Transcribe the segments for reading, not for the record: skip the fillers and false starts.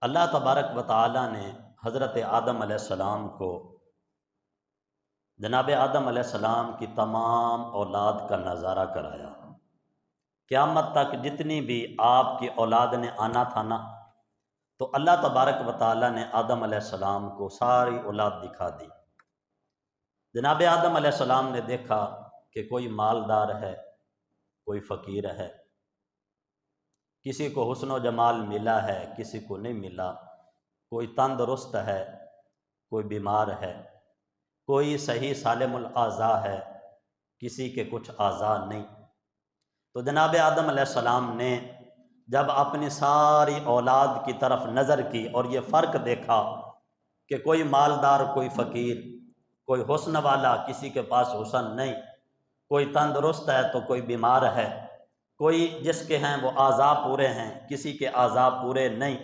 اللہ تبارک و تعالی نے حضرت آدم علیہ السلام کو جناب آدم علیہ السلام کی تمام اولاد کا نظارہ کرایا۔ قیامت تک جتنی بھی آپ کی اولاد نے آنا تھا نا، تو اللہ تبارک و تعالی نے آدم علیہ السلام کو ساری اولاد دکھا دی۔ جناب آدم علیہ السلام نے دیکھا کہ کوئی مالدار ہے، کوئی فقیر ہے، کسی کو حسن و جمال ملا ہے، کسی کو نہیں ملا، کوئی تندرست ہے، کوئی بیمار ہے، کوئی صحیح سالم الاعضاء ہے، کسی کے کچھ اعضاء نہیں۔ تو جناب آدم علیہ السلام نے جب اپنی ساری اولاد کی طرف نظر کی اور یہ فرق دیکھا کہ کوئی مالدار، کوئی فقیر، کوئی حسن والا، کسی کے پاس حسن نہیں، کوئی تندرست ہے تو کوئی بیمار ہے، کوئی جس کے ہیں وہ اعضاء پورے ہیں، کسی کے اعضاء پورے نہیں۔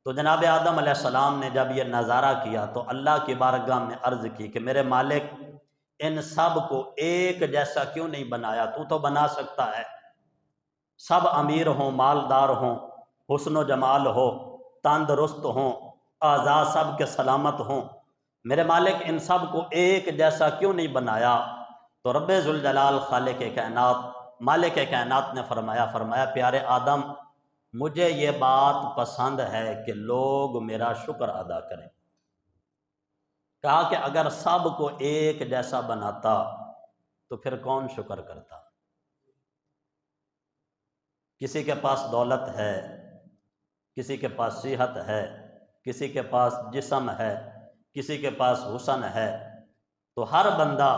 تو جناب آدم علیہ السلام نے جب یہ نظارہ کیا تو اللہ کی بارگاہ میں عرض کی کہ میرے مالک، ان سب کو ایک جیسا کیوں نہیں بنایا؟ تو بنا سکتا ہے، سب امیر ہوں، مالدار ہوں، حسن و جمال ہو، تندرست ہوں، اعضاء سب کے سلامت ہوں، میرے مالک ان سب کو ایک جیسا کیوں نہیں بنایا؟ تو رب ذوالجلال خالق کائنات، مالک کائنات نے فرمایا پیارے آدم، مجھے یہ بات پسند ہے کہ لوگ میرا شکر ادا کریں۔ کہا کہ اگر سب کو ایک جیسا بناتا تو پھر کون شکر کرتا؟ کسی کے پاس دولت ہے، کسی کے پاس صحت ہے، کسی کے پاس جسم ہے، کسی کے پاس حسن ہے، تو ہر بندہ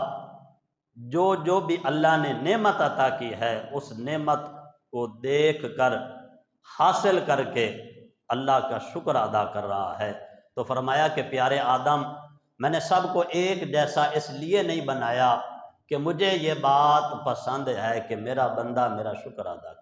جو بھی اللہ نے نعمت عطا کی ہے اس نعمت کو دیکھ کر، حاصل کر کے اللہ کا شکر ادا کر رہا ہے۔ تو فرمایا کہ پیارے آدم، میں نے سب کو ایک جیسا اس لیے نہیں بنایا کہ مجھے یہ بات پسند ہے کہ میرا بندہ میرا شکر ادا کرے۔